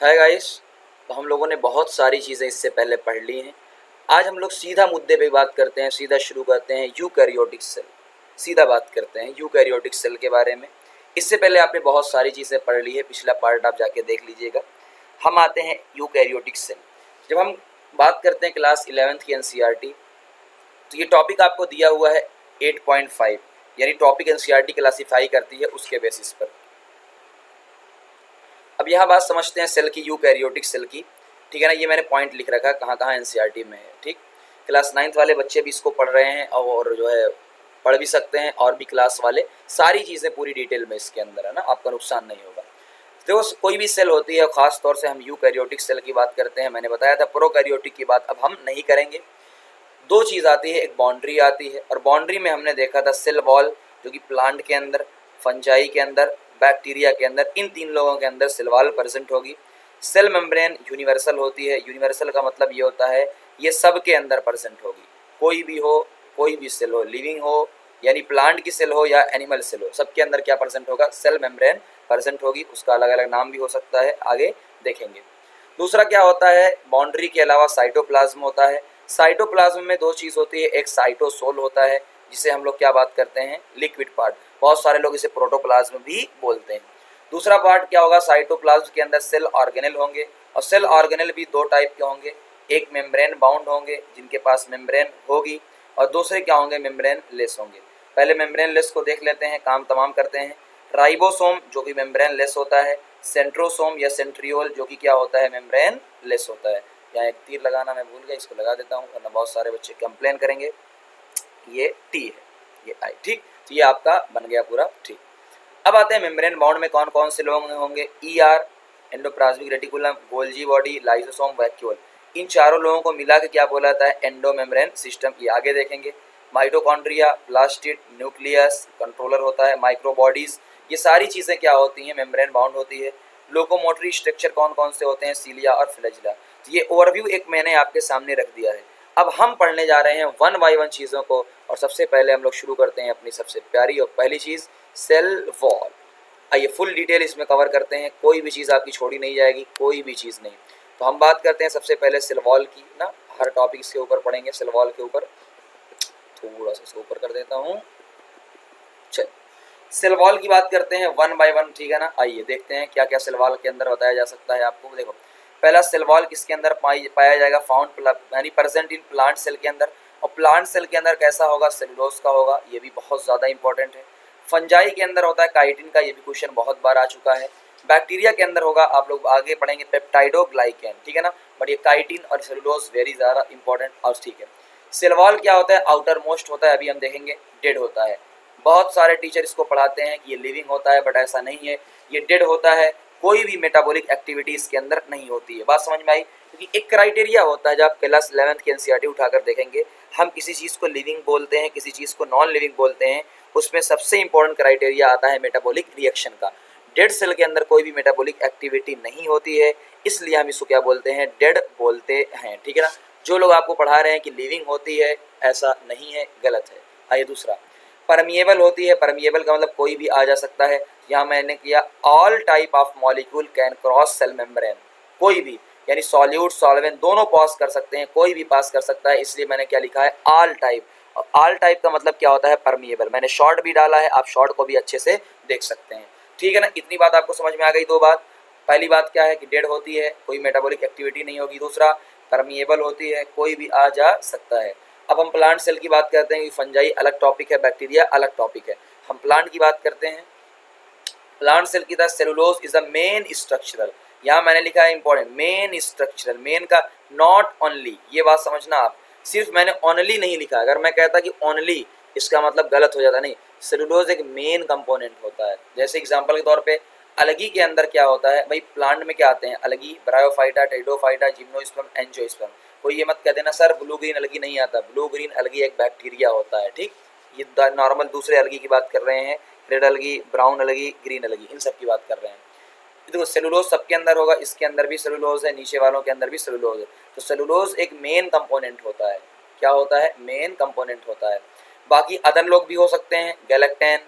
Hi guys. तो हम लोगों ने बहुत सारी चीज़ें इससे पहले पढ़ ली हैं। आज हम लोग सीधा मुद्दे पे बात करते हैं, सीधा शुरू करते हैं यूकैरियोटिक सेल। सीधा बात करते हैं यूकैरियोटिक सेल के बारे में। इससे पहले आपने बहुत सारी चीज़ें पढ़ ली है, पिछला पार्ट आप जाके देख लीजिएगा। हम आते हैं यूकैरियोटिक सेल। जब हम बात करते हैं क्लास 11th की एनसीईआरटी, तो ये टॉपिक आपको दिया हुआ है 8.5, यानी टॉपिक एनसीईआरटी क्लासीफाई करती है उसके बेसिस पर। अब यहाँ बात समझते हैं सेल की, यूकैरियोटिक सेल की। ठीक है ना, ये मैंने पॉइंट लिख रखा है कहाँ कहाँ एनसीईआरटी में है। ठीक, क्लास 9th वाले बच्चे भी इसको पढ़ रहे हैं और जो है पढ़ भी सकते हैं, और भी क्लास वाले सारी चीज़ें पूरी डिटेल में इसके अंदर है ना, आपका नुकसान नहीं होगा। देखो, कोई भी सेल होती है, खास तौर से हम यूकैरियोटिक सेल की बात करते हैं। मैंने बताया था प्रोकैरियोटिक की बात अब हम नहीं करेंगे। दो चीज़ आती है, एक बाउंड्री आती है, और बाउंड्री में हमने देखा था सेल वॉल, जो कि प्लांट के अंदर, फंजाई के अंदर, बैक्टीरिया के अंदर, इन तीन लोगों के अंदर सेल वॉल प्रेजेंट होगी। सेल मेम्ब्रेन यूनिवर्सल होती है। यूनिवर्सल का मतलब ये होता है ये सब के अंदर प्रेजेंट होगी। कोई भी हो, कोई भी सेल हो, लिविंग हो यानी प्लांट की सेल हो या एनिमल सेल हो, सबके अंदर क्या प्रेजेंट होगा, सेल मेम्ब्रेन प्रेजेंट होगी। उसका अलग अलग नाम भी हो सकता है, आगे देखेंगे। दूसरा क्या होता है, बाउंड्री के अलावा साइटोप्लाज्म होता है। साइटोप्लाज्म में दो चीज़ होती है, एक साइटोसोल होता है जिसे हम लोग क्या बात करते हैं, लिक्विड पार्ट। बहुत सारे लोग इसे प्रोटोप्लाज्म भी बोलते हैं। दूसरा पार्ट क्या होगा, साइटोप्लाज्म के अंदर सेल ऑर्गेनेल होंगे, और सेल ऑर्गेनेल भी दो टाइप के होंगे। एक मेम्ब्रेन बाउंड होंगे जिनके पास मेम्ब्रेन होगी, और दूसरे क्या होंगे, मेम्ब्रेन लेस होंगे। पहले मेम्ब्रेन लेस को देख लेते हैं, काम तमाम करते हैं। राइबोसोम जो कि मेम्ब्रेन लेस होता है, सेंट्रोसोम या सेंट्रियोल जो कि क्या होता है, मेम्ब्रेन लेस होता है। यहाँ एक तीर लगाना मैं भूल गया, इसको लगा देता हूँ वरना बहुत सारे बच्चे कंप्लेन करेंगे। ये टी है, ये आई। ठीक, तो ये आपका बन गया पूरा। ठीक, अब आते हैं मेम्ब्रेन बाउंड में कौन कौन से लोग होंगे। ER, endoplasmic reticulum, Golgi body, lysosome, vacuole. इन चारों लोगों को मिला के क्या बोला जाता है, एंडो मेम्ब्रेन सिस्टम। ये आगे देखेंगे। माइटोकॉन्ड्रिया, प्लास्टिड, न्यूक्लियस, कंट्रोलर होता है, माइक्रोबॉडीज, ये सारी चीज़ें क्या होती हैं, मेम्ब्रेन बाउंड होती है। लोकोमोटरी स्ट्रक्चर कौन कौन से होते हैं, सीलिया और फ्लैजिला। ये ओवरव्यू एक मैंने आपके सामने रख दिया है। अब हम पढ़ने जा रहे हैं वन बाय वन चीज़ों को, और सबसे पहले हम लोग शुरू करते हैं अपनी सबसे प्यारी और पहली चीज़, सेल वॉल। आइए फुल डिटेल इसमें कवर करते हैं, कोई भी चीज़ आपकी छोड़ी नहीं जाएगी, कोई भी चीज़ नहीं। तो हम बात करते हैं सबसे पहले सेल वॉल की ना, हर टॉपिक इसके ऊपर पढ़ेंगे। सेल वॉल के ऊपर थोड़ा सा इसको ऊपर कर देता हूँ। चल, सेल वॉल की बात करते हैं वन बाय वन, ठीक है ना। आइए देखते हैं क्या क्या सेल वॉल के अंदर बताया जा सकता है आपको। देखो, पहला सेल वॉल किसके अंदर पाया जाएगा, फाउंड यानी प्रेजेंट इन प्लांट सेल के अंदर। और प्लांट सेल के अंदर कैसा होगा, सेलुलोज का होगा, ये भी बहुत ज़्यादा इंपॉर्टेंट है। फंजाई के अंदर होता है काइटिन का, ये भी क्वेश्चन बहुत बार आ चुका है। बैक्टीरिया के अंदर होगा, आप लोग आगे पढ़ेंगे, पेप्टाइडोग्लाइकेन, ठीक है ना। बट ये काइटिन और सेलुलोज वेरी ज़्यादा इंपॉर्टेंट। और ठीक है, सेल वॉल क्या होता है, आउटर मोस्ट होता है, अभी हम देखेंगे। डेड होता है, बहुत सारे टीचर इसको पढ़ाते हैं कि ये लिविंग होता है, बट ऐसा नहीं है, ये डेड होता है। कोई भी मेटाबॉलिक एक्टिविटी इसके अंदर नहीं होती है। बात समझ में आई, क्योंकि एक क्राइटेरिया होता है, जब आप क्लास 11th की एनसीईआरटी उठाकर देखेंगे, हम किसी चीज़ को लिविंग बोलते हैं, किसी चीज़ को नॉन लिविंग बोलते हैं, उसमें सबसे इंपॉर्टेंट क्राइटेरिया आता है मेटाबॉलिक रिएक्शन का। डेड सेल के अंदर कोई भी मेटाबॉलिक एक्टिविटी नहीं होती है, इसलिए हम इसको क्या बोलते हैं, डेड बोलते हैं, ठीक है ना। जो लोग आपको पढ़ा रहे हैं कि लिविंग होती है, ऐसा नहीं है, गलत है। आइए दूसरा, परमिएबल होती है। परमिएबल का मतलब कोई भी आ जा सकता है। यहाँ मैंने किया all type of molecule can cross sell membrane, कोई भी, यानी सॉल्यूट सॉल्वेंट दोनों पास कर सकते हैं, कोई भी पास कर सकता है, इसलिए मैंने क्या लिखा है, ऑल टाइप। और ऑल टाइप का मतलब क्या होता है, परमिएबल। मैंने शॉर्ट भी डाला है, आप शॉर्ट को भी अच्छे से देख सकते हैं, ठीक है ना। इतनी बात आपको समझ में आ गई। दो बात, पहली बात क्या है कि डेड होती है, कोई मेटाबॉलिक एक्टिविटी नहीं होगी। दूसरा, परमिएबल होती है, कोई भी आ जा सकता है। अब हम प्लांट सेल की बात करते हैं, फंजाई अलग टॉपिक है, बैक्टीरिया अलग टॉपिक है। हम प्लांट की बात करते हैं। प्लांट सेल की तरह cellulose is the main structural, यहाँ मैंने लिखा है इंपॉर्टेंट, मेन स्ट्रक्चरल, मेन का नॉट ओनली, ये बात समझना आप। सिर्फ मैंने ओनली नहीं लिखा, अगर मैं कहता कि ओनली, इसका मतलब गलत हो जाता। नहीं, सेलुलोज एक मेन कंपोनेंट होता है। जैसे एग्जांपल के तौर पे अलगी के अंदर क्या होता है भाई, प्लांट में क्या आते हैं, अलगी, ब्रायोफाइटा, टेरिडोफाइटा, जिम्नोस्पर्म, एंजियोस्पर्म। कोई ये मत कह देना सर ब्लू ग्रीन अलगी नहीं आता, ब्लू ग्रीन अलगी एक बैक्टीरिया होता है, ठीक। ये नॉर्मल दूसरे अलगी की बात कर रहे हैं, रेड अलगी, ब्राउन अलगी, ग्रीन अलगी, इन सब की बात कर रहे हैं। देखो, सेलुलोज सबके अंदर होगा, इसके अंदर भी सेलुलोज है, नीचे वालों के अंदर भी सेलुलोज है। तो सेलुलोज एक मेन कंपोनेंट होता है। क्या होता है, मेन कंपोनेंट होता है। बाकी अदर लोग भी हो सकते हैं, गैलेक्टेन,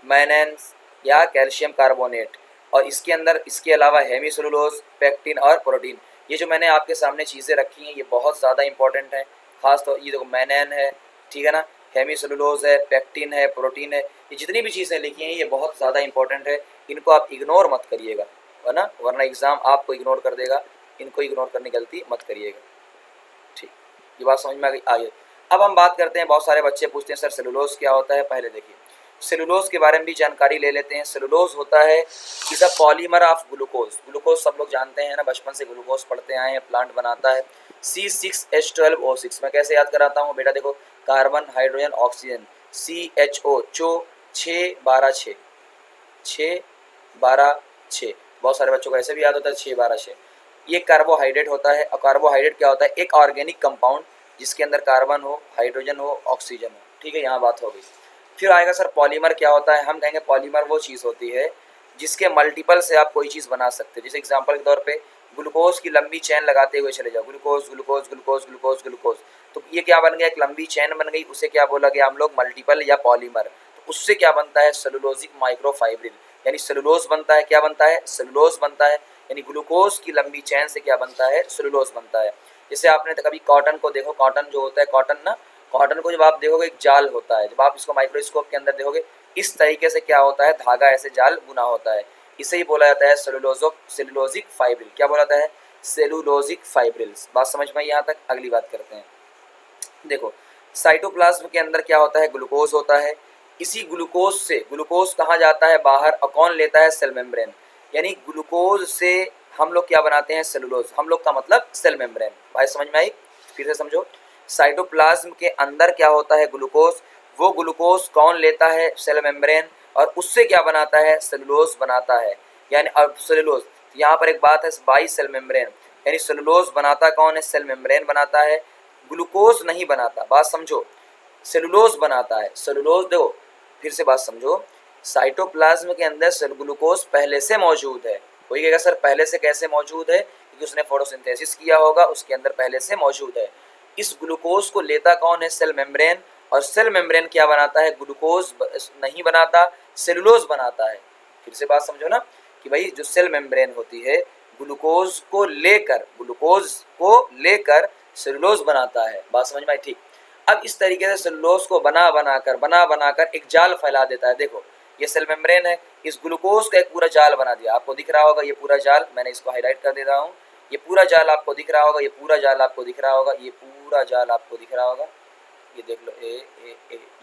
मैनेंस या कैल्शियम कार्बोनेट। और इसके अंदर इसके अलावा हेमीसेलुलोज, पेक्टिन और प्रोटीन। ये जो मैंने आपके सामने चीज़ें रखी हैं ये बहुत ज़्यादा इंपॉर्टेंट है। खास तो ये देखो मैनैन है, ठीक है ना, हेमीसेलुलोज है, पेक्टिन है, प्रोटीन है, ये जितनी भी चीज़ें लिखी हैं ये बहुत ज़्यादा इंपॉर्टेंट है। इनको आप इग्नोर मत करिएगा, है ना, वरना एग्ज़ाम आपको इग्नोर कर देगा। इनको इग्नोर करने की गलती मत करिएगा। ठीक, ये बात समझ में आ गई। आगे अब हम बात करते हैं, बहुत सारे बच्चे पूछते हैं सर सेलुलोज क्या होता है। पहले देखिए सेलुलोज के बारे में भी जानकारी ले लेते हैं। सेलुलोज होता है is a polymer of glucose. Glucose सब लोग जानते हैं ना, बचपन से ग्लूकोज पढ़ते आए हैं, प्लांट बनाता है। C6H12O6 मैं कैसे याद कराता हूँ बेटा, देखो कार्बन हाइड्रोजन ऑक्सीजन, CHO चो 6 12 6 6 12 6। बहुत सारे बच्चों को ऐसे भी याद होता है 6 12 6। ये कार्बोहाइड्रेट होता है। और कार्बोहाइड्रेट क्या होता है, एक ऑर्गेनिक कंपाउंड जिसके अंदर कार्बन हो, हाइड्रोजन हो, ऑक्सीजन हो। ठीक है, यहाँ बात हो गई। फिर आएगा सर पॉलीमर क्या होता है। हम कहेंगे पॉलीमर वो चीज़ होती है जिसके मल्टीपल से आप कोई चीज़ बना सकते हैं। जैसे एग्जांपल के तौर पे ग्लूकोज की लंबी चेन लगाते हुए चले जाओ, glucose glucose glucose glucose glucose, तो ये क्या बन गया, एक लंबी चेन बन गई। उसे क्या बोला गया हम लोग, मल्टीपल या पॉलीमर। तो उससे क्या बनता है, सेलुलोजिक माइक्रोफाइब्रिल, यानी सेलुलोज बनता है। क्या बनता है, सेलुलोज बनता है। यानी ग्लूकोज की लंबी चेन से क्या बनता है, सेलुलोज बनता है। जैसे आपने तो कभी कॉटन को देखो, कॉटन जो होता है, कॉटन ना, कॉटन को जब आप देखोगे एक जाल होता है, जब आप इसको माइक्रोस्कोप के अंदर देखोगे इस तरीके से क्या होता है, धागा ऐसे जाल बुना होता है। इसे ही बोला जाता है सेलुलोजिक फाइब्रिल। क्या बोला जाता है, सेलुलोजिक फाइब्रिल्स। बात समझ में यहाँ तक। अगली बात करते हैं, देखो साइटोप्लाज्म के अंदर क्या होता है, ग्लूकोज होता है। इसी ग्लूकोज से, ग्लूकोज कहाँ जाता है, बाहर, और कौन लेता है, सेल मेम्ब्रेन। यानी ग्लूकोज से हम लोग क्या बनाते हैं, सेलुलोज। हम लोग का मतलब सेल मेम्ब्रेन। भाई समझ में आई, फिर से समझो। साइटोप्लाज्म के अंदर क्या होता है, ग्लूकोज। वो ग्लूकोज कौन लेता है, सेल मेम्ब्रेन, और उससे क्या बनाता है, सेलुलोज बनाता है। यानी अब सेलुलोज, यहाँ पर एक बात है, बाई सेल मेम्ब्रेन, यानी सेलुलोज बनाता कौन है, सेल मेम्ब्रेन बनाता है, ग्लूकोज नहीं बनाता। बात समझो, सेलुलोज बनाता है। सेलुलोज देखो, फिर से बात समझो, साइटोप्लाज्म के अंदर सेल ग्लूकोज पहले से मौजूद है। कोई कहेगा सर पहले से कैसे मौजूद है, क्योंकि उसने फोटोसिंथेसिस किया होगा, उसके अंदर पहले से मौजूद है। इस ग्लूकोज को लेता कौन है, सेल मेम्ब्रेन, और सेल मेम्ब्रेन क्या बनाता है, ग्लूकोज नहीं बनाता, सेलुलोज बनाता है। फिर से बात समझो ना, कि भाई जो सेल मेम्ब्रेन होती है ग्लूकोज को लेकर सेलुलोज बनाता है। बात समझ में आई, ठीक। अब इस तरीके से सेलुलोज को बना बनाकर एक जाल फैला देता है। देखो ये सेल मेम्ब्रेन है, इस ग्लूकोज का एक पूरा जाल बना दिया। आपको दिख रहा होगा ये पूरा जाल, मैंने इसको हाईलाइट कर दे रहा हूँ। ये पूरा जाल आपको दिख रहा होगा, ये पूरा जाल आपको दिख रहा होगा, ये पूरा जाल आपको दिख रहा होगा। ये देख लो,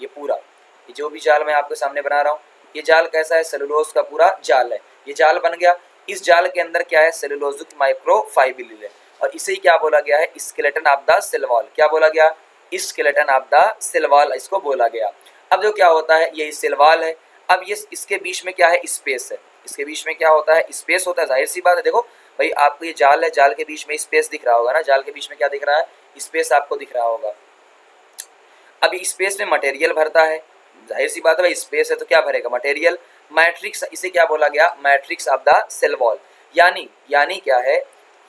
ये पूरा, ये जो भी जाल मैं आपके सामने बना रहा हूँ, ये जाल कैसा है, सेलुलोज का पूरा जाल है। ये जाल बन गया। इस जाल के अंदर क्या है, सेलुलोजिक माइक्रोफाइब्रिल है, और इसे ही क्या बोला गया है, skeleton of the cell wall. क्या बोला गया, skeleton of the cell wall इसको बोला गया। अब जो क्या होता है, ये सेल वॉल है। अब ये इसके बीच में क्या है, स्पेस है। इसके बीच में क्या होता है, स्पेस होता है। जाहिर सी बात है, देखो भाई आपको ये जाल है, जाल के बीच में स्पेस दिख रहा होगा ना, जाल के बीच में क्या दिख रहा है, स्पेस आपको दिख रहा होगा। अब स्पेस में मटेरियल भरता है। जाहिर सी बात है भाई, स्पेस है तो क्या भरेगा, मटेरियल। मैट्रिक्स, इसे क्या बोला गया, matrix of the cell wall. यानी क्या है,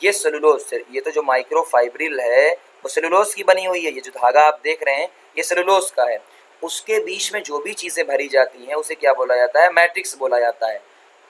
ये सेलुलोज, ये तो जो माइक्रोफाइब्रिल है वो सेलुलोज की बनी हुई है। ये जो धागा आप देख रहे हैं ये सेलुलोज का है। उसके बीच में जो भी चीज़ें भरी जाती हैं उसे क्या बोला जाता है, मैट्रिक्स बोला जाता है।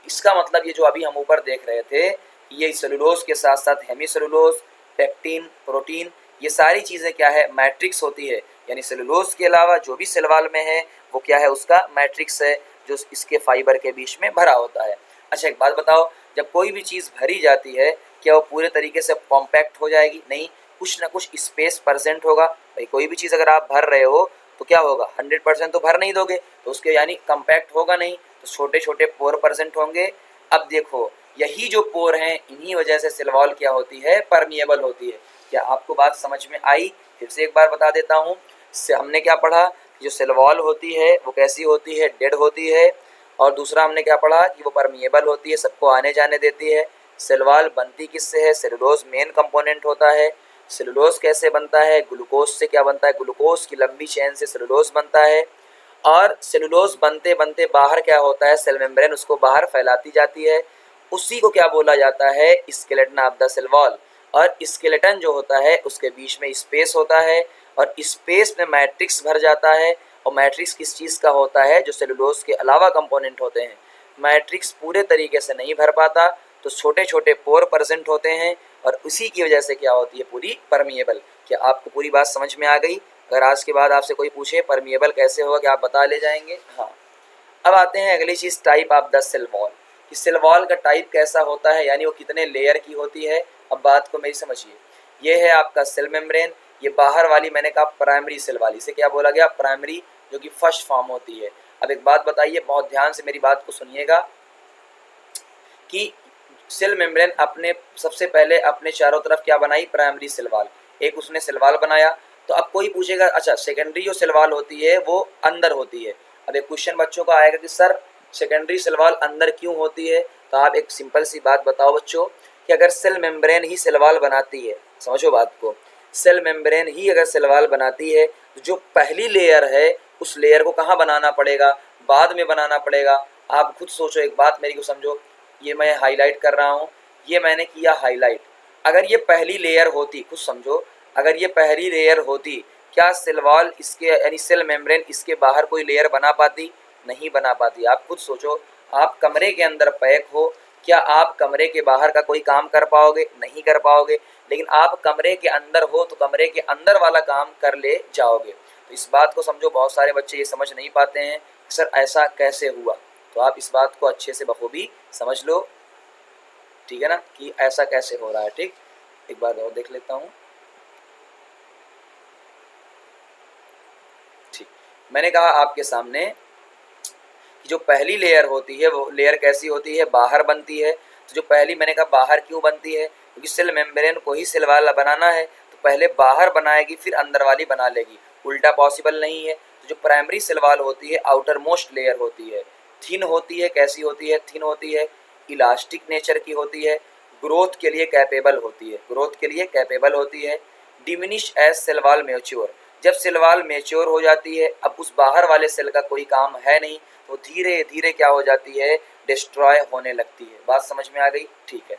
इसका मतलब ये जो अभी हम ऊपर देख रहे थे, ये सेलुलोज के साथ साथ हेमीसेलुलोज, पेक्टिन, प्रोटीन, ये सारी चीज़ें क्या है, मैट्रिक्स होती है। यानी सेलुलोज के अलावा जो भी सेल वॉल में है वो क्या है, उसका मैट्रिक्स है, जो इसके फाइबर के बीच में भरा होता है। अच्छा एक बात बताओ, जब कोई भी चीज़ भरी जाती है क्या वो पूरे तरीके से कॉम्पैक्ट हो जाएगी, नहीं, कुछ ना कुछ स्पेस परसेंट होगा। भाई कोई भी चीज़ अगर आप भर रहे हो तो क्या होगा, 100% तो भर नहीं दोगे, तो उसके यानी कम्पैक्ट होगा नहीं, तो छोटे छोटे पोर परसेंट होंगे। अब देखो यही जो पोर हैं, इन्हीं वजह से सेल वॉल क्या होती है, परमिएबल होती है। क्या आपको बात समझ में आई, फिर से एक बार बता देता हूँ। हमने क्या पढ़ा, जो सेल वॉल होती है वो कैसी होती है, डेड होती है। और दूसरा हमने क्या पढ़ा कि वो परमिएबल होती है, सबको आने जाने देती है। सेल वॉल बनती किससे है, सेलुलोज मेन कंपोनेंट होता है। सेलुलोज कैसे बनता है, ग्लूकोज से क्या बनता है, ग्लूकोज की लंबी चेन से सेलुलोज बनता है। और सेलुलोज बनते बनते बाहर क्या होता है, सेल मेम्ब्रेन उसको बाहर फैलाती जाती है। उसी को क्या बोला जाता है, skeleton of the cell wall. और स्केलेटन जो होता है उसके बीच में स्पेस होता है, और स्पेस में मैट्रिक्स भर जाता है। और मैट्रिक्स किस चीज़ का होता है, जो सेलुलोज के अलावा कंपोनेंट होते हैं। मैट्रिक्स पूरे तरीके से नहीं भर पाता, तो छोटे छोटे पोर प्रेजेंट होते हैं और उसी की वजह से क्या होती है, पूरी परमिएबल। क्या आपको पूरी बात समझ में आ गई? अगर आज के बाद आपसे कोई पूछे परमिएबल कैसे होगा, क्या आप बता ले जाएंगे? हाँ। अब आते हैं अगली चीज़, type of the cell wall, कि सेल वॉल का टाइप कैसा होता है, यानी वो कितने लेयर की होती है। अब बात को मेरी समझिए, ये है आपका सेल मेम्ब्रेन, ये बाहर वाली मैंने कहा प्राइमरी सेल वाली, से क्या बोला गया, प्राइमरी, जो कि फर्स्ट फॉर्म होती है। अब एक बात बताइए, बहुत ध्यान से मेरी बात को सुनिएगा, कि सेल मेम्ब्रेन अपने सबसे पहले अपने चारों तरफ क्या बनाई, प्राइमरी सेल वॉल, एक उसने सेल वॉल बनाया। तो अब कोई पूछेगा अच्छा सेकेंडरी जो सेल वॉल होती है वो अंदर होती है। अब एक क्वेश्चन बच्चों का आएगा कि सर सेकेंडरी सेल वॉल अंदर क्यों होती है? तो आप एक सिंपल सी बात बताओ बच्चों, कि अगर सेल मेम्ब्रेन ही सेल वॉल बनाती है, समझो बात को, सेल मेम्ब्रेन ही अगर सेल वॉल बनाती है, तो जो पहली लेयर है उस लेयर को कहाँ बनाना पड़ेगा, बाद में बनाना पड़ेगा। आप खुद सोचो, एक बात मेरी को समझो, ये मैं हाईलाइट कर रहा हूँ, ये मैंने किया हाईलाइट। अगर ये पहली लेयर होती, खुद समझो, अगर ये पहली लेयर होती, क्या सेल वॉल इसके यानी सेल मेम्ब्रेन इसके बाहर कोई लेयर बना पाती? नहीं बना पाती। आप खुद सोचो, आप कमरे के अंदर पैक हो, क्या आप कमरे के बाहर का कोई काम कर पाओगे? नहीं कर पाओगे। लेकिन आप कमरे के अंदर हो तो कमरे के अंदर वाला काम कर ले जाओगे। तो इस बात को समझो, बहुत सारे बच्चे ये समझ नहीं पाते हैं सर ऐसा कैसे हुआ। तो आप इस बात को अच्छे से बखूबी समझ लो, ठीक है ना, कि ऐसा कैसे हो रहा है। ठीक, एक बार और देख लेता हूँ। ठीक, मैंने कहा आपके सामने कि जो पहली लेयर होती है वो लेयर कैसी होती है, बाहर बनती है। तो जो पहली, मैंने कहा बाहर क्यों बनती है, क्योंकि सेल मेम्ब्रेन को ही सेल वाला बनाना है, तो पहले बाहर बनाएगी फिर अंदर वाली बना लेगी, उल्टा पॉसिबल नहीं है। तो जो प्राइमरी सेल वाल होती है आउटर मोस्ट लेयर होती है, थिन होती है। कैसी होती है? थिन होती है, इलास्टिक नेचर की होती है, ग्रोथ के लिए कैपेबल होती है, ग्रोथ के लिए कैपेबल होती है। Diminish as cell wall mature, जब सेल वाल मैच्योर हो जाती है, अब उस बाहर वाले सेल का कोई काम है नहीं, तो धीरे धीरे क्या हो जाती है, डिस्ट्रॉय होने लगती है। बात समझ में आ गई? ठीक है।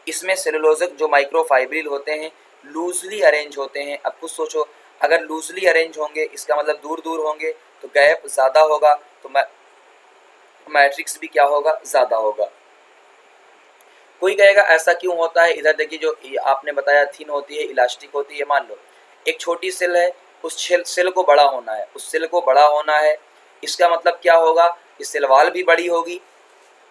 इसमें सेलुलोजिक जो माइक्रोफाइब्रिल होते हैं लूजली अरेंज होते हैं। अब कुछ सोचो, अगर लूजली अरेंज होंगे इसका मतलब दूर दूर होंगे, तो गैप ज़्यादा होगा, तो मैट्रिक्स भी क्या होगा, ज़्यादा होगा। कोई कहेगा ऐसा क्यों होता है? इधर देखिए, जो आपने बताया थिन होती है, इलास्टिक होती है। मान लो एक छोटी सेल है, उस सेल को बड़ा होना है, उस सेल को बड़ा होना है, इसका मतलब क्या होगा, कि सेल वाल भी बड़ी होगी।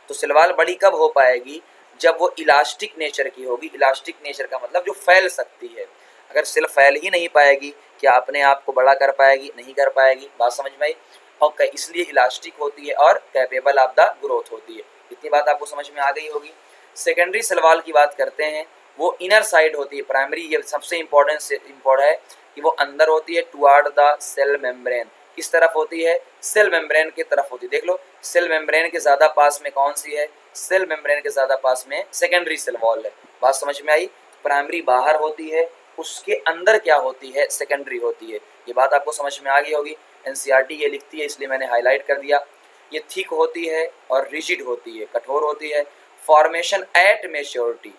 तो सेल वाल बड़ी कब हो पाएगी? जब वो इलास्टिक नेचर की होगी। इलास्टिक नेचर का मतलब जो फैल सकती है। अगर सेल फैल ही नहीं पाएगी, क्या अपने आप को बड़ा कर पाएगी? नहीं कर पाएगी। बात समझ में आई? और इसलिए इलास्टिक होती है और कैपेबल ऑफ द ग्रोथ होती है। इतनी बात आपको समझ में आ गई होगी। सेकेंडरी सेल वाल की बात करते हैं, वो इनर साइड होती है। प्राइमरी ये सबसे इम्पोर्टेंट है कि वो अंदर होती है, टुवर्ड द सेल मेम्ब्रेन। किस तरफ होती है? सेल मेम्ब्रेन की तरफ होती है। देख लो, सेल मेम्ब्रेन के ज़्यादा पास में कौन सी है? सेल मेम्ब्रेन के ज़्यादा पास में सेकेंडरी सेल वॉल है। बात समझ में आई? प्राइमरी बाहर होती है, उसके अंदर क्या होती है? सेकेंडरी होती है। ये बात आपको समझ में आ गई होगी। एनसीईआरटी ये लिखती है, इसलिए मैंने हाईलाइट कर दिया। ये थिक होती है और रिजिड होती है, कठोर होती है। फॉर्मेशन एट मेच्योरिटी,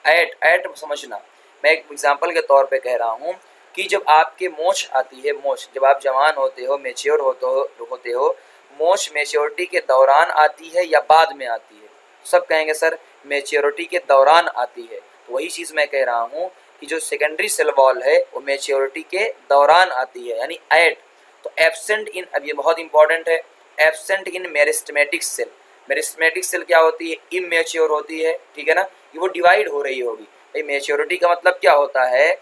एट समझना, मैं एक एग्जांपल के तौर पे कह रहा हूँ कि जब आपके मोछ आती है, मोछ जब आप जवान होते हो, मेच्योर होते हो, मोछ मेच्योरिटी के दौरान आती है या बाद में आती है? सब कहेंगे सर मेच्योरिटी के दौरान आती है। तो वही चीज़ मैं कह रहा हूँ कि जो सेकेंडरी सेल वॉल है वो मेच्योरिटी के दौरान आती है, यानी एट। तो एब्सेंट इन, अब ये बहुत इंपॉर्टेंट है, absent in meristematic cell. Meristematic cell क्या होती है? इमेच्योर होती है, ठीक है ना, ये वो डिवाइड हो रही होगी। भाई मेच्योरिटी का मतलब क्या होता है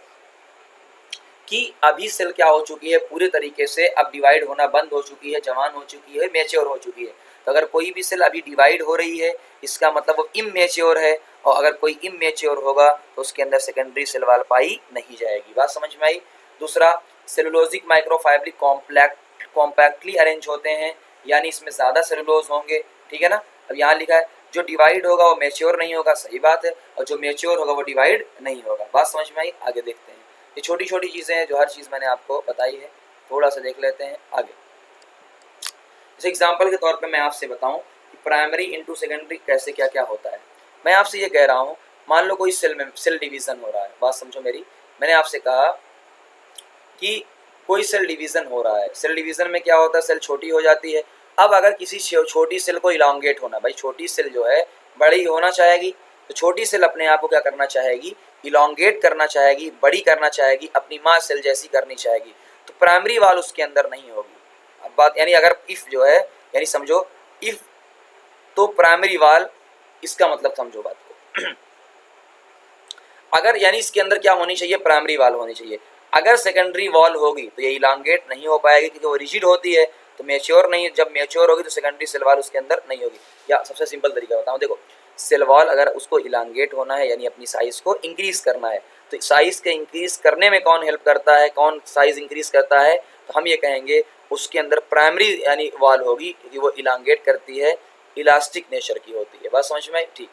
कि अभी सेल क्या हो चुकी है, पूरे तरीके से अब डिवाइड होना बंद हो चुकी है, जवान हो चुकी है, मैच्योर हो चुकी है। तो अगर कोई भी सेल अभी डिवाइड हो रही है, इसका मतलब वो इमेच्योर है, और अगर कोई इमेच्योर होगा तो उसके अंदर सेकेंडरी सेल वाल पाई नहीं जाएगी। बात समझ में आई? दूसरा, सेलुलोजिक माइक्रोफाइब्रिक कॉम्पैक्टली अरेंज होते हैं, यानी इसमें ज़्यादा सेलुलोज होंगे, ठीक है ना। अब यहाँ लिखा है जो डिवाइड होगा वो मैच्योर नहीं होगा, सही बात है, और जो मैच्योर होगा वो डिवाइड नहीं होगा। बात समझ में आई? आगे देखते हैं। ये छोटी छोटी चीज़ें हैं जो हर चीज़ मैंने आपको बताई है, थोड़ा सा देख लेते हैं आगे। जैसे एग्जांपल के तौर पे मैं आपसे बताऊं कि प्राइमरी इनटू सेकेंडरी कैसे क्या क्या होता है। मैं आपसे ये कह रहा हूँ, मान लो कोई सेल डिवीज़न हो रहा है, बात समझो मेरी। मैंने आपसे कहा कि कोई सेल डिवीज़न हो रहा है। सेल डिवीज़न में क्या होता है? सेल छोटी हो जाती है अब अगर किसी छोटी सेल को इलांगेट होना, भाई छोटी सेल जो है बड़ी होना चाहेगी, तो छोटी सेल अपने आप को क्या करना चाहेगी, इलांगेट करना चाहेगी, बड़ी करना चाहेगी, अपनी माँ सेल जैसी करनी चाहेगी, तो प्राइमरी वाल उसके अंदर नहीं होगी। अब बात यानी अगर इफ जो है, यानी समझो इफ, तो प्राइमरी वाल, इसका मतलब समझो बात को अगर यानी इसके अंदर क्या होनी चाहिए, प्राइमरी वाल होनी चाहिए। अगर सेकेंडरी वॉल होगी तो ये इलांगेट नहीं हो पाएगी क्योंकि वो रिजिड होती है, तो मैच्योर नहीं, जब मैच्योर होगी तो सेकेंडरी सेल वॉल उसके अंदर नहीं होगी। या सबसे सिंपल तरीका बताऊं, देखो सेल वॉल अगर उसको इलांगेट होना है यानी अपनी साइज को इंक्रीज करना है, तो साइज के इंक्रीज करने में कौन हेल्प करता है, कौन साइज इंक्रीज करता है, तो हम ये कहेंगे उसके अंदर प्राइमरी यानी वॉल होगी क्योंकि वो इलांगेट करती है, इलास्टिक नेचर की होती है। बात समझ में आई? ठीक।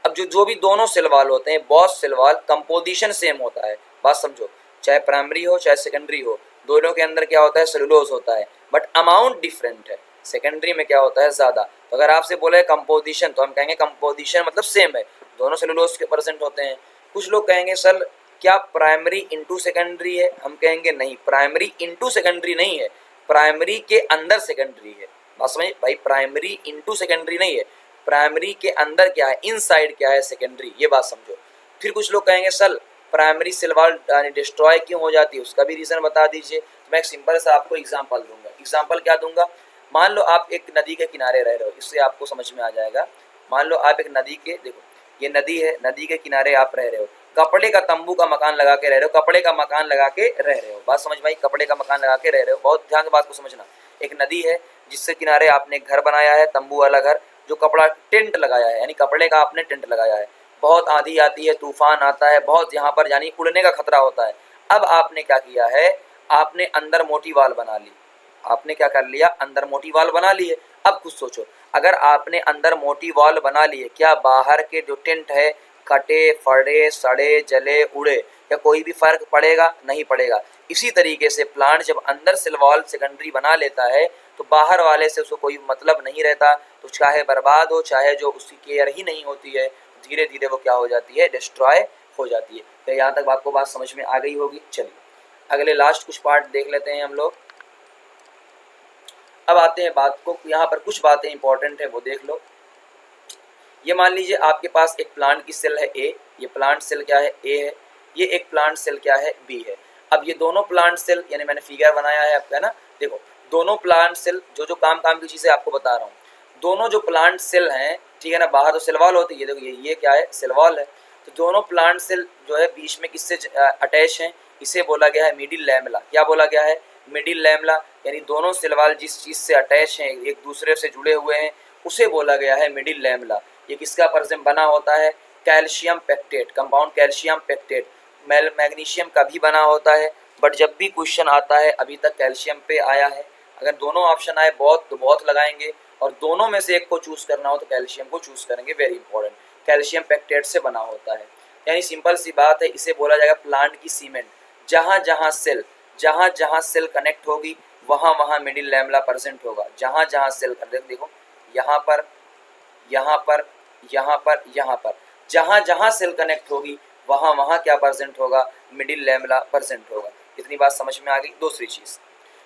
अब जो भी दोनों सेल वॉल होते हैं, both cell wall, composition same होता है। बात समझो, चाहे प्राइमरी हो चाहे सेकेंडरी हो, दोनों के अंदर क्या होता है, सेलुलोज होता है, बट अमाउंट डिफरेंट है। सेकेंडरी में क्या होता है, ज़्यादा। तो अगर आपसे बोले कंपोजिशन, तो हम कहेंगे कंपोजिशन मतलब सेम है, दोनों सेलुलोज के परसेंट होते हैं। कुछ लोग कहेंगे सर क्या प्राइमरी इंटू सेकेंडरी है, हम कहेंगे नहीं, प्राइमरी इंटू सेकेंडरी नहीं है, प्राइमरी के अंदर सेकेंडरी है। बात समझ भाई, प्राइमरी इंटू सेकेंडरी नहीं है, प्राइमरी के अंदर क्या है, इनसाइड क्या है, सेकेंडरी, ये बात समझो। फिर कुछ लोग कहेंगे sir primary cell wall destroy क्यों हो जाती है, उसका भी रीज़न बता दीजिए। तो मैं एक सिंपल सा आपको एग्जांपल दूंगा। एग्जांपल क्या दूंगा, मान लो आप एक नदी के किनारे रह रहे हो, इससे आपको समझ में आ जाएगा। मान लो आप एक नदी के, देखो ये नदी है, नदी के किनारे आप रह रहे हो, कपड़े का तंबू का मकान लगा के रह रहे हो, कपड़े का मकान लगा के रह रहे हो। बात समझ भाई, कपड़े का मकान लगा के रह रहे हो, बहुत ध्यान से बात को समझना। एक नदी है जिससे किनारे आपने घर बनाया है, तंबू वाला घर, जो कपड़ा टेंट लगाया है, यानी कपड़े का आपने टेंट लगाया है। बहुत आंधी आती है, तूफान आता है, बहुत यहाँ पर यानी उड़ने का खतरा होता है। अब आपने क्या किया है, आपने अंदर मोटी वाल बना ली, आपने क्या कर लिया, अंदर मोटी वाल बना ली है। अब कुछ सोचो, अगर आपने अंदर मोटी वाल बना ली है, क्या बाहर के जो टेंट है कटे फटे सड़े जले उड़े, या कोई भी फर्क पड़ेगा? नहीं पड़ेगा। इसी तरीके से प्लांट जब अंदर सेल वॉल सेकेंडरी बना लेता है तो बाहर वाले से उसको कोई मतलब नहीं रहता, तो चाहे बर्बाद हो, चाहे जो उसकी केयर ही नहीं होती है, धीरे धीरे वो क्या हो जाती है, डिस्ट्रॉय हो जाती है। तो यहाँ तक आपको बात समझ में आ गई होगी। चलिए अगले लास्ट कुछ पार्ट देख लेते हैं हम लोग। अब आते हैं बात को, यहाँ पर कुछ बातें इंपॉर्टेंट है वो देख लो। ये मान लीजिए आपके पास एक प्लांट की सेल है ए, ये प्लांट सेल क्या है, ए है, ये एक प्लांट सेल क्या है, बी है। अब ये दोनों प्लांट सेल, यानी मैंने फिगर बनाया है आपका ना, देखो दोनों प्लांट सेल, जो जो काम काम की चीज़ें आपको बता रहा हूँ, दोनों जो प्लांट सेल हैं, ठीक है ना, बाहर तो सेल वॉल होती है, देखो ये क्या है, सेल वॉल है। तो दोनों प्लांट सेल जो है बीच में किससे अटैच हैं, इसे बोला गया है मिडिल लैमेला। क्या बोला गया है, मिडिल लैमेला, यानी दोनों सेल वॉल जिस चीज़ से अटैच हैं, एक दूसरे से जुड़े हुए हैं, उसे बोला गया है मिडिल लैमेला। ये किसका परसेंट बना होता है, calcium pectate, compound calcium pectate. Magnesium का भी बना होता है, बट जब भी क्वेश्चन आता है अभी तक कैल्शियम पे आया है। अगर दोनों ऑप्शन आए बहुत तो बहुत लगाएंगे, और दोनों में से एक को चूज करना हो तो कैल्शियम को चूज करेंगे, वेरी इंपॉर्टेंट। कैल्शियम पेक्टेट से बना होता है, यानी सिंपल सी बात है, इसे बोला जाएगा प्लांट की सीमेंट। जहाँ जहाँ सेल कनेक्ट होगी वहाँ वहाँ मिडिल लैमेला प्रेजेंट होगा। जहाँ जहाँ सेल कनेक्ट, देखो यहाँ पर, यहाँ पर, यहाँ पर, यहाँ पर, जहाँ जहाँ सेल कनेक्ट होगी वहाँ वहाँ क्या प्रेजेंट होगा, मिडिल लैमेला प्रेजेंट होगा। इतनी बात समझ में आ गई। दूसरी चीज़,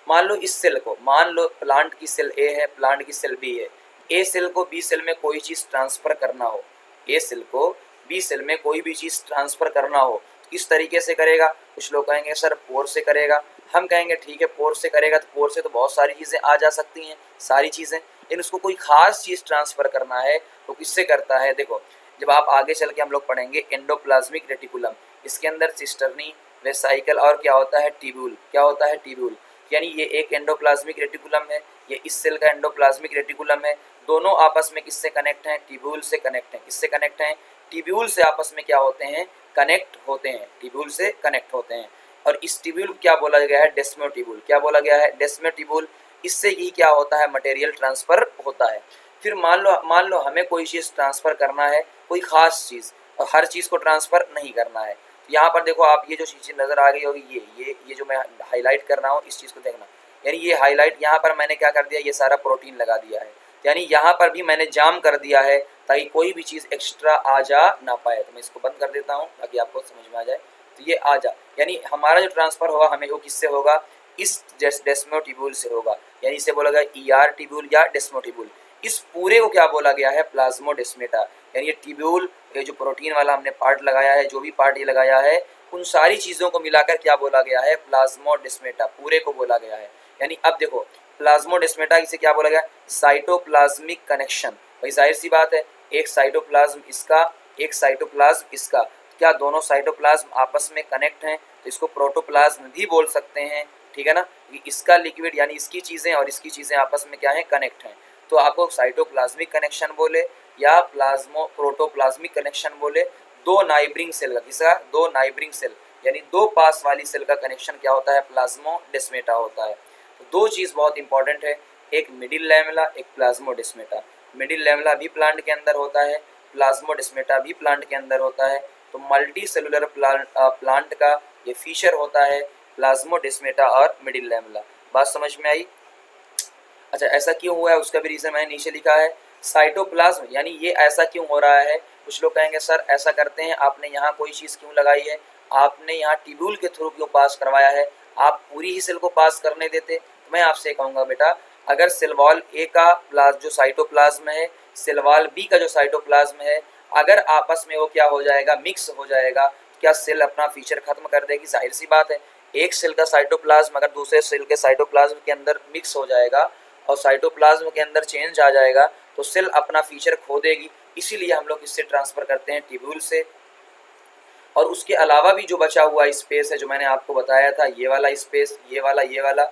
मान लो इस सेल को, मान लो प्लांट की सेल ए है, प्लांट की सेल बी है, ए सेल को बी सेल में कोई चीज़ ट्रांसफ़र करना हो, ए सेल को बी सेल में कोई भी चीज़ ट्रांसफ़र करना हो तो किस तरीके से करेगा? कुछ लोग कहेंगे सर पोर से करेगा, हम कहेंगे ठीक है पोर से करेगा, तो पोर से तो बहुत सारी चीज़ें आ जा सकती हैं, सारी चीज़ें, लेकिन उसको कोई ख़ास चीज़ ट्रांसफ़र करना है तो किससे करता है? देखो जब आप आगे चल के हम लोग पढ़ेंगे एंडोप्लाज्मिक रेटिकुलम, इसके अंदर सिस्टर्नी, वेसाइकल और क्या होता है, ट्यूब्यूल। क्या होता है? ट्यूब्यूल। यानी ये एक एंडोप्लाज्मिक रेटिकुलम है, ये इस सेल का एंडोप्लाज्मिक रेटिकुलम है। दोनों आपस में किससे कनेक्ट हैं? ट्यूब्यूल से कनेक्ट हैं। किससे कनेक्ट हैं? ट्यूब्यूल से आपस में क्या होते हैं? कनेक्ट होते हैं, ट्यूब्यूल से कनेक्ट होते हैं। और इस ट्यूब्यूल क्या बोला गया है? डेस्मोट्यूब्यूल। क्या बोला गया है? डेस्मोट्यूब्यूल। इससे ही क्या होता है? मटेरियल ट्रांसफ़र होता है। फिर मान लो हमें कोई चीज़ ट्रांसफ़र करना है, कोई ख़ास चीज़, और हर चीज़ को ट्रांसफ़र नहीं करना है। यहाँ पर देखो आप, ये जो चीज़ें नज़र आ गई होगी, ये जो मैं हाईलाइट कर रहा हूँ, इस चीज़ को देखना। यानी ये हाईलाइट यहाँ पर मैंने क्या कर दिया, ये सारा प्रोटीन लगा दिया है, यानी यहाँ पर भी मैंने जाम कर दिया है ताकि कोई भी चीज़ एक्स्ट्रा आ जा ना पाए। तो मैं इसको बंद कर देता हूँ ताकि आपको समझ में आ जाए। तो ये आ जा, यानी हमारा जो ट्रांसफ़र होगा हमें वो किससे होगा? इस डेस्मोट्यूब्यूल से होगा। यानी इसे बोला गया ईआर ट्यूब्यूल या डेस्मोट्यूब्यूल। इस पूरे को क्या बोला गया है, प्लाज्मोडेस्मेटा। यानी ये ट्यूब्यूल, ये जो प्रोटीन वाला हमने पार्ट लगाया है, जो भी पार्ट ये लगाया है, उन सारी चीज़ों को मिलाकर क्या बोला गया है, प्लाज्मोडेस्मेटा, पूरे को बोला गया है। यानी अब देखो प्लाज्मोडेस्मेटा इसे क्या बोला गया, साइटोप्लाज्मिक कनेक्शन। भाई जाहिर सी बात है, एक साइटोप्लाज्म इसका, एक साइटोप्लाज्म इसका, क्या दोनों साइटोप्लाज्म आपस में कनेक्ट हैं, तो इसको प्रोटोप्लाज्म भी बोल सकते हैं, ठीक है ना। इसका लिक्विड यानी इसकी चीज़ें और इसकी चीज़ें आपस में क्या है, कनेक्ट हैं, तो आपको साइटोप्लाज्मिक कनेक्शन बोले या प्रोटोप्लाज्मिक कनेक्शन बोले, दो नाइबरिंग सेल का, किसका, दो नाइबरिंग सेल यानी दो पास वाली सेल का कनेक्शन क्या होता है, प्लाज्मोडेस्मेटा होता है। तो दो चीज़ बहुत इंपॉर्टेंट है, एक मिडिल लैमेला, एक प्लाज्मोडेस्मेटा। मिडिल लैमेला भी प्लांट के अंदर होता है, प्लाज्मोडेस्मेटा भी प्लांट के अंदर होता है। तो मल्टी सेलुलर प्लांट का ये फीचर होता है, प्लाज्मोडेस्मेटा और मिडिल लैमेला। बात समझ में आई। अच्छा, ऐसा क्यों हुआ है उसका भी रीज़न मैंने नीचे लिखा है। साइटोप्लाज्म यानी ये ऐसा क्यों हो रहा है, कुछ लोग कहेंगे सर ऐसा करते हैं, आपने यहाँ कोई चीज़ क्यों लगाई है, आपने यहाँ ट्यूब्यूल के थ्रू क्यों पास करवाया है, आप पूरी ही सेल को पास करने देते। तो मैं आपसे कहूँगा बेटा, अगर सेल वॉल ए का जो साइटोप्लाज्म है, सेल वॉल बी का जो साइटोप्लाज्म है, अगर आपस में वो क्या हो जाएगा, मिक्स हो जाएगा, क्या सेल अपना फीचर खत्म कर देगी। जाहिर सी बात है, एक सेल का साइटोप्लाज्म अगर दूसरे सेल के साइटोप्लाज्म के अंदर मिक्स हो जाएगा और साइटोप्लाज्म के अंदर चेंज आ जाएगा तो सेल अपना फीचर खो देगी। इसीलिए हम लोग इससे ट्रांसफ़र करते हैं ट्यूब्यूल से। और उसके अलावा भी जो बचा हुआ स्पेस है, जो मैंने आपको बताया था, ये वाला स्पेस, ये वाला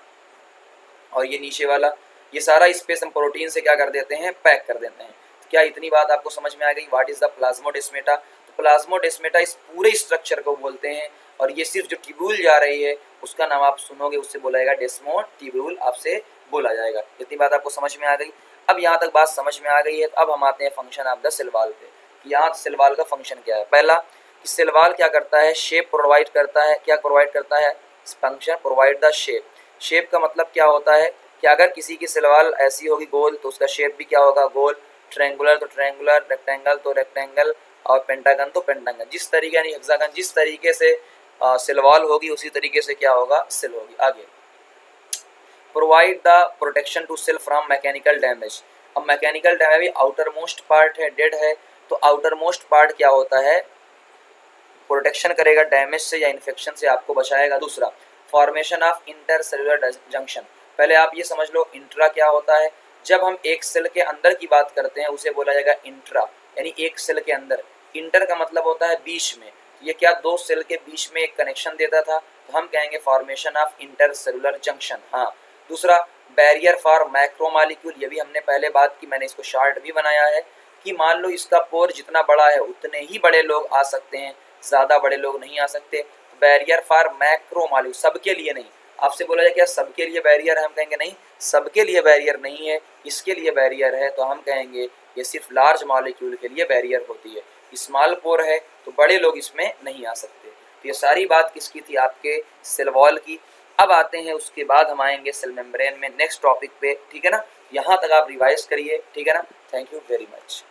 और ये नीचे वाला, ये सारा स्पेस हम प्रोटीन से क्या कर देते हैं, पैक कर देते हैं। तो क्या इतनी बात आपको समझ में आ गई, व्हाट इज़ द प्लाज्मोडेस्मेटा। तो प्लाज्मोडेस्मेटा इस पूरे स्ट्रक्चर को बोलते हैं, और ये सिर्फ जो ट्यूब्यूल जा रही है उसका नाम आप सुनोगे, उससे बोला जाएगा डेस्मोट्यूब्यूल, आपसे बोला जाएगा। इतनी बात आपको समझ में आ गई। अब यहाँ तक बात समझ में आ गई है, तो अब हम आते हैं function of the cell wall पे। यहाँ सेल वॉल का फंक्शन क्या है। पहला, सेल वॉल क्या करता है, शेप प्रोवाइड करता है। क्या प्रोवाइड करता है, function provide the shape. Shape का मतलब क्या होता है कि अगर किसी की सेल वॉल ऐसी होगी गोल, तो उसका शेप भी क्या होगा, गोल। ट्रायंगुलर तो ट्रायंगुलर, रेक्टेंगल तो रेक्टेंगल, और पेंटागन तो पेंटागन। जिस तरीके यानी हेक्सागन, जिस तरीके से सेल वॉल होगी उसी तरीके से क्या होगा, सेल होगी। आगे, provide the protection to cell from mechanical damage. अब mechanical damage outermost part है, डेड है, तो आउटर मोस्ट पार्ट क्या होता है, प्रोटेक्शन करेगा डैमेज से या इन्फेक्शन से, आपको बचाएगा। दूसरा, फॉर्मेशन ऑफ इंटरसेलुलर जंक्शन। पहले आप ये समझ लो इंट्रा क्या होता है। जब हम एक सेल के अंदर की बात करते हैं उसे बोला जाएगा इंट्रा, यानी एक सेल के अंदर। इंटर का मतलब होता है बीच में, ये क्या दो सेल के बीच में एक कनेक्शन देता था, तो हम कहेंगे फॉर्मेशन ऑफ इंटरसेलुलर जंक्शन। हाँ। दूसरा, बैरियर फॉर मैक्रोमॉलिक्यूल, ये भी हमने पहले बात की, मैंने इसको शार्ट भी बनाया है कि मान लो इसका पोर जितना बड़ा है उतने ही बड़े लोग आ सकते हैं, ज़्यादा बड़े लोग नहीं आ सकते। बैरियर फॉर मैक्रोमॉलिक्यूल, सबके लिए नहीं। आपसे बोला जाए क्या सबके लिए बैरियर है, हम कहेंगे नहीं, सबके लिए बैरियर नहीं है, इसके लिए बैरियर है, तो हम कहेंगे ये सिर्फ लार्ज मॉलिक्यूल के लिए बैरियर होती है। स्मॉल पोर है तो बड़े लोग इसमें नहीं आ सकते। तो ये सारी बात किसकी थी, आपके सेल वॉल की। अब आते हैं, उसके बाद हम आएंगे सेल मेम्ब्रेन में नेक्स्ट टॉपिक पे, ठीक है ना। यहाँ तक आप रिवाइज करिए, ठीक है ना। Thank you very much.